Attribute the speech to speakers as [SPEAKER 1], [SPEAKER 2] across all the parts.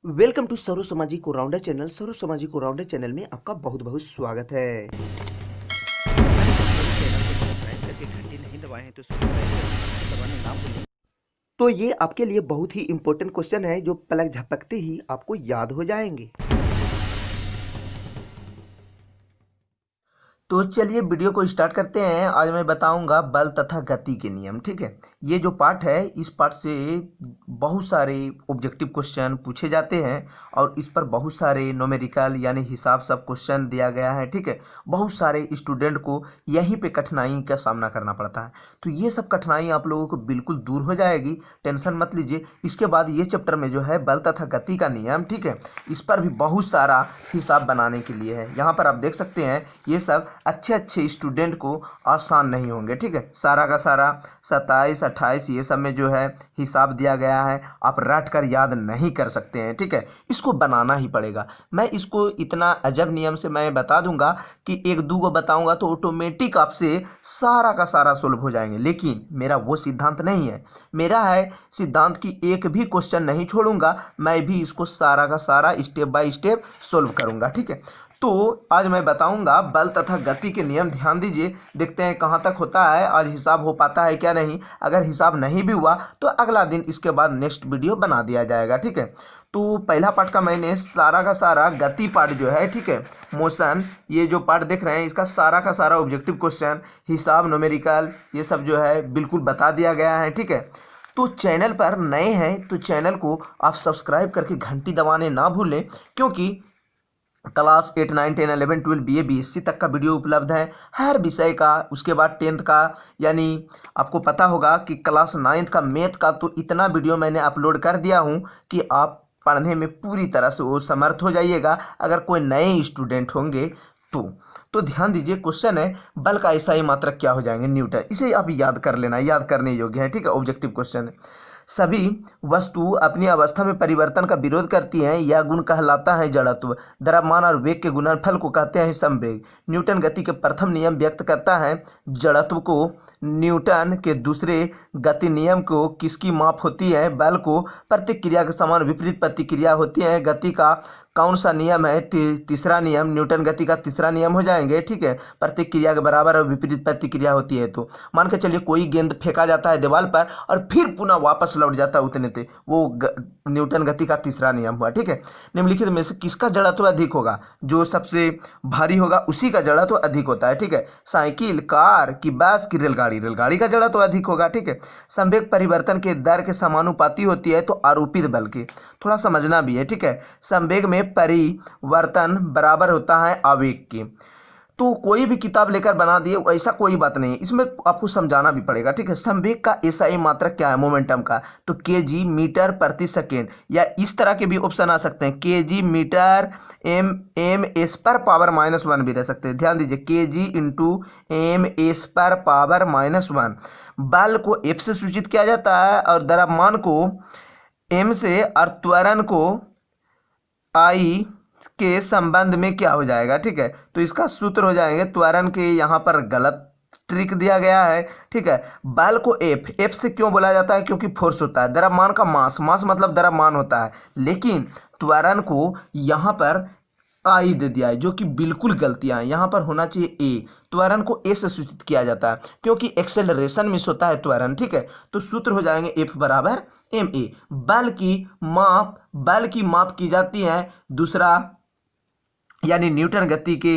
[SPEAKER 1] Welcome to serve सामाजिक rounder channel. सर्व सामाजिक rounder channel में आपका बहुत बहुत स्वागत है। चैनल को सब्सक्राइब करके घंटी नहीं दबाए हैं तो सब्सक्राइब करके दबाना ना भूलें। तो ये आपके लिए बहुत ही इंपॉर्टेंट क्वेश्चन है जो पलक झपकते ही आपको याद हो जाएंगे। तो चलिए वीडियो को स्टार्ट करते हैं। आज मैं बताऊंगा बल तथा गति के नियम। ठीक है, ये जो पार्ट है इस पार्ट से बहुत सारे ऑब्जेक्टिव क्वेश्चन पूछे जाते हैं और इस पर बहुत सारे न्यूमेरिकल यानी हिसाब सब क्वेश्चन दिया गया है। ठीक है, बहुत सारे स्टूडेंट को यहीं पे कठिनाई का सामना करना पड़ता है। तो ये सब कठिनाई आप लोगों को बिल्कुल दूर हो जाएगी, टेंशन मत लीजिए। इसके बाद ये चैप्टर में जो है बल तथा गति का नियम, ठीक है, इस पर भी बहुत सारा हिसाब बनाने के लिए है। यहाँ पर आप देख सकते हैं ये सब अच्छे अच्छे स्टूडेंट को आसान नहीं होंगे। ठीक है, सारा का सारा 27, 28 ये सब में जो है हिसाब दिया गया है, आप रट कर याद नहीं कर सकते हैं। ठीक है, इसको बनाना ही पड़ेगा। मैं इसको इतना अजब नियम से मैं बता दूंगा कि एक दो को बताऊंगा तो ऑटोमेटिक आपसे सारा का सारा सोल्व हो जाएंगे। लेकिन मेरा वो सिद्धांत नहीं है। मेरा है सिद्धांत की एक भी क्वेश्चन नहीं छोड़ूंगा, मैं भी इसको सारा का सारा स्टेप बाय स्टेप सोल्व करूंगा। ठीक है, तो आज मैं बताऊंगा बल तथा गति के नियम। ध्यान दीजिए, देखते हैं कहाँ तक होता है, आज हिसाब हो पाता है क्या नहीं। अगर हिसाब नहीं भी हुआ तो अगला दिन इसके बाद नेक्स्ट वीडियो बना दिया जाएगा। ठीक है, तो पहला पार्ट का मैंने सारा का सारा गति पार्ट जो है, ठीक है, मोशन, ये जो पार्ट देख रहे हैं इसका सारा का सारा ऑब्जेक्टिव क्वेश्चन, हिसाब, न्यूमेरिकल, ये सब जो है बिल्कुल बता दिया गया है। ठीक है, तो चैनल पर नए हैं तो चैनल को आप सब्सक्राइब करके घंटी दबाने ना भूलें, क्योंकि क्लास 8, 9, 10, 11, 12 BA BSc तक का वीडियो उपलब्ध है हर विषय का। उसके बाद 10th का, यानी आपको पता होगा कि क्लास 9th का मैथ का तो इतना वीडियो मैंने अपलोड कर दिया हूँ कि आप पढ़ने में पूरी तरह से वो समर्थ हो जाइएगा अगर कोई नए स्टूडेंट होंगे तो ध्यान दीजिए, क्वेश्चन है बल का SI मात्रक क्या हो जाएंगे, न्यूटन। इसे आप याद कर लेना, याद करने योग्य है। ठीक है, ऑब्जेक्टिव क्वेश्चन है। सभी वस्तु अपनी अवस्था में परिवर्तन का विरोध करती हैं, यह गुण कहलाता है जड़त्व। द्रव्यमान और वेग के गुणनफल को कहते हैं संवेग। न्यूटन गति के प्रथम नियम व्यक्त करता है जड़त्व को। न्यूटन के दूसरे गति नियम को किसकी माप होती है, बल को। प्रतिक्रिया के समान विपरीत प्रतिक्रिया होती है, गति का कौन सा नियम है, तीसरा नियम, न्यूटन गति का तीसरा नियम हो जाएंगे। ठीक है, प्रतिक्रिया के बराबर और विपरीत प्रतिक्रिया होती है। तो मान के चलिए कोई गेंद फेंका जाता है दीवार पर और फिर पुनः वापस लौट जाता है उतने से, वो न्यूटन गति का तीसरा नियम हुआ। ठीक है, निम्नलिखित में से किसका जड़त्व अधिक होगा, जो सबसे भारी होगा उसी का जड़त्व अधिक होता है। ठीक है, साइकिल, कार की, बस की, रेलगाड़ी, रेलगाड़ी का जड़त्व अधिक होगा। ठीक है, संवेग परिवर्तन के दर के समानुपाती होती है, तो आरोपित बल की, थोड़ा समझना भी है। ठीक है, संवेग में परिवर्तन बराबर होता है आवेग की। तो कोई भी किताब लेकर बना दिए ऐसा कोई बात नहीं, इसमें आपको समझाना भी पड़ेगा। ठीक है, संवेग का SI मात्रक क्या है, मोमेंटम का, तो kg मीटर प्रति सेकेंड, या इस तरह के भी ऑप्शन आ सकते हैं, kg मीटर ms पर पावर -1 भी रह सकते हैं। ध्यान दीजिए, kg इंटू ms पर पावर -1। बल को F से सूचित किया जाता है और द्रव्यमान को m से और त्वरण को I के संबंध में क्या हो जाएगा। ठीक है, तो इसका सूत्र हो जाएंगे, त्वरण के यहाँ पर गलत ट्रिक दिया गया है। ठीक है, बल को F से क्यों बोला जाता है, क्योंकि फोर्स होता है। द्रव्यमान का मास, मास मतलब द्रव्यमान होता है, लेकिन त्वरण को यहाँ पर आई दे दिया है, जो कि बिल्कुल गलतियां हैं। यहाँ पर होना चाहिए ए, त्वरण को ए से सूचित किया जाता है क्योंकि एक्सेलरेशन मिस होता है त्वरण। ठीक है, तो सूत्र हो जाएंगे F बराबर ma। बल की माप की जाती है दूसरा, यानी न्यूटन गति के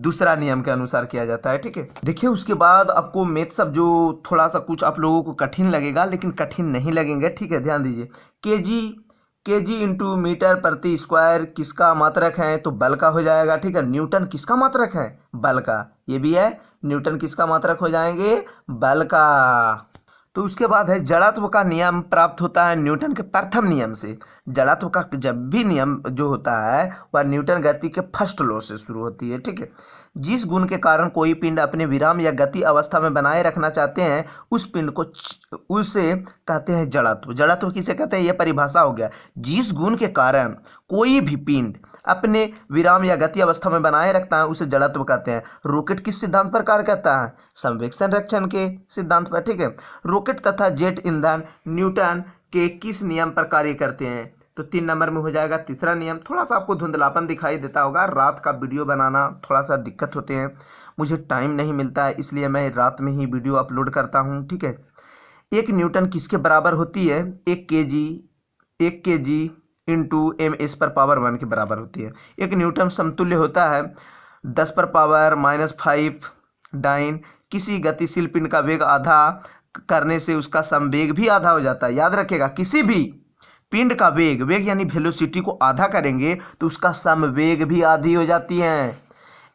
[SPEAKER 1] दूसरा नियम के अनुसार किया जाता है। ठीक है, देखिए उसके बाद आपको मैथ सब जो थोड़ा सा कुछ आप लोगों को कठिन लगेगा, लेकिन कठिन नहीं लगेंगे। ठीक है, ध्यान दीजिए, kg इंटू मीटर प्रति स्क्वायर किसका मात्रक है, तो बल का हो जाएगा। ठीक है, न्यूटन किसका मात्रक है, बल का, ये भी है, न्यूटन किसका मात्रक हो जाएंगे, बल का। तो उसके बाद है जड़त्व का नियम प्राप्त होता है न्यूटन के प्रथम नियम से। जड़त्व का जब भी नियम जो होता है वह न्यूटन गति के फर्स्ट लॉ से शुरू होती है। ठीक है, जिस गुण के कारण कोई पिंड अपने विराम या गति अवस्था में बनाए रखना चाहते हैं उस पिंड को उसे कहते हैं जड़त्व। जड़त्व किसे कहते हैं, यह परिभाषा हो गया। जिस गुण के कारण कोई भी पिंड अपने विराम या गति अवस्था में बनाए रखता है उसे जड़त्व कहते हैं। रॉकेट किस सिद्धांत पर कार्य करता है, संवेग संरक्षण के सिद्धांत पर। ठीक है, रॉकेट तथा जेट ईंधन न्यूटन के किस नियम पर कार्य करते हैं, तो 3 नंबर में हो जाएगा तीसरा नियम। थोड़ा सा आपको धुंधलापन दिखाई देता होगा, रात का वीडियो बनाना थोड़ा सा दिक्कत होते हैं, मुझे टाइम नहीं मिलता है, इसलिए मैं रात में ही वीडियो अपलोड करता हूँ, ठीक है। 1 न्यूटन किसके बराबर होती है? 1 kg इंटू m⁻⁻1 के बराबर होती है। 1 न्यूटन समतुल्य होता है 10⁻⁻5 डाइन। किसी गतिशील पिंड का वेग आधा करने से उसका समवेग भी आधा हो जाता है। याद रखिएगा, किसी भी पिंड का वेग यानी वेलोसिटी को आधा करेंगे तो उसका समवेग भी आधी हो जाती है।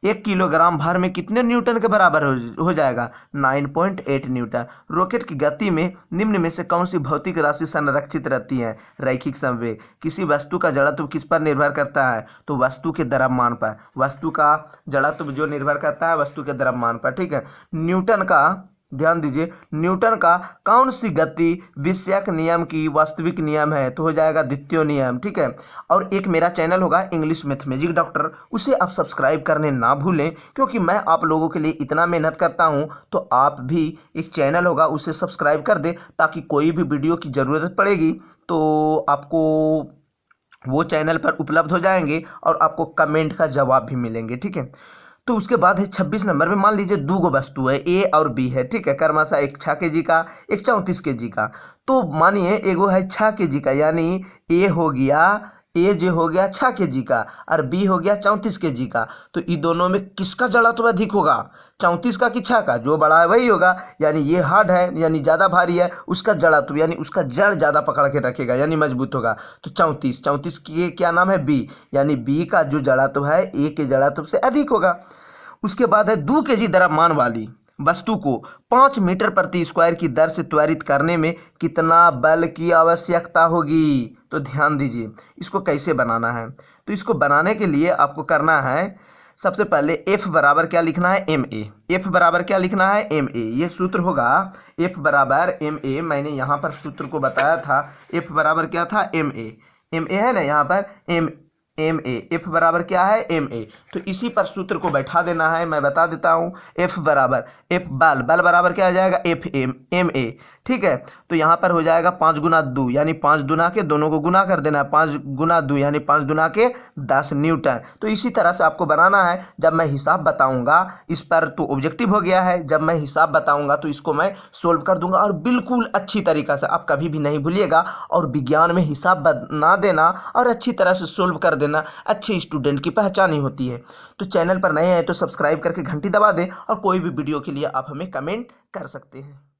[SPEAKER 1] 1 किलोग्राम भार में कितने न्यूटन के बराबर हो जाएगा? 9.8 न्यूटन। रॉकेट की गति में निम्न में से कौन सी भौतिक राशि संरक्षित रहती है? रैखिक संवेग। किसी वस्तु का जड़त्व किस पर निर्भर करता है? तो वस्तु के द्रव्यमान पर। वस्तु का जड़त्व जो निर्भर करता है वस्तु के द्रव्यमान पर, ठीक है। न्यूटन का, ध्यान दीजिए, न्यूटन का कौन सी गति विषयक नियम की वास्तविक नियम है? तो हो जाएगा द्वितीय नियम, ठीक है। और एक मेरा चैनल होगा इंग्लिश मैथमेटिक डॉक्टर, उसे आप सब्सक्राइब करने ना भूलें, क्योंकि मैं आप लोगों के लिए इतना मेहनत करता हूं, तो आप भी एक चैनल होगा उसे सब्सक्राइब कर दे, ताकि कोई भी वीडियो की ज़रूरत पड़ेगी तो आपको वो चैनल पर उपलब्ध हो जाएंगे और आपको कमेंट का जवाब भी मिलेंगे, ठीक है। तो उसके बाद है 26 नंबर में, मान लीजिए 2 वस्तु है, ए और बी है, ठीक है। क्रमशः एक 6 kg का, एक 34 kg का। तो मानिए एगो है 6 kg का, यानी ए जो हो गया 6 kg का और बी हो गया 34 kg का। तो इन दोनों में किसका जड़त्व अधिक होगा? 34 का कि 6 का? जो बड़ा है वही होगा, यानी ये हार्ड है यानी ज़्यादा भारी है, उसका जड़त्व यानी उसका जड़ ज़्यादा पकड़ के रखेगा यानी मजबूत होगा। तो 34 की क्या नाम है? बी, यानी बी का जो जड़त्व है ए के जड़त्व से अधिक होगा। उसके बाद है 2 kg द्रव्यमान वाली वस्तु को 5 मीटर प्रति स्क्वायर की दर से त्वरित करने में कितना बल की आवश्यकता होगी? तो ध्यान दीजिए, इसको कैसे बनाना है। तो इसको बनाने के लिए आपको करना है, सबसे पहले F बराबर क्या लिखना है? ma। F बराबर क्या लिखना है? ma। ये सूत्र होगा F बराबर ma। मैंने यहाँ पर सूत्र को बताया था, F बराबर क्या था? ma है ना, यहाँ पर F बराबर क्या है? ma। तो इसी पर सूत्र को बैठा देना है, मैं बता देता हूँ। F बराबर बल बराबर क्या आ जाएगा? ma, ठीक है। तो यहाँ पर हो जाएगा 5 गुना 2 यानी 5 दुना के, दोनों को गुना कर देना है, 5 गुना 2 यानी 5 दुना के 10 न्यूटन। तो इसी तरह से आपको बनाना है। जब मैं हिसाब बताऊंगा इस पर तो ऑब्जेक्टिव हो गया है, जब मैं हिसाब बताऊंगा तो इसको मैं सोल्व कर दूंगा और बिल्कुल अच्छी तरीक़ा से। आप कभी भी नहीं भूलिएगा, और विज्ञान में हिसाब बना देना और अच्छी तरह से सोल्व कर देना अच्छे स्टूडेंट की पहचान ही होती है। तो चैनल पर नए हैं तो सब्सक्राइब करके घंटी दबा दें, और कोई भी वीडियो के लिए आप हमें कमेंट कर सकते हैं।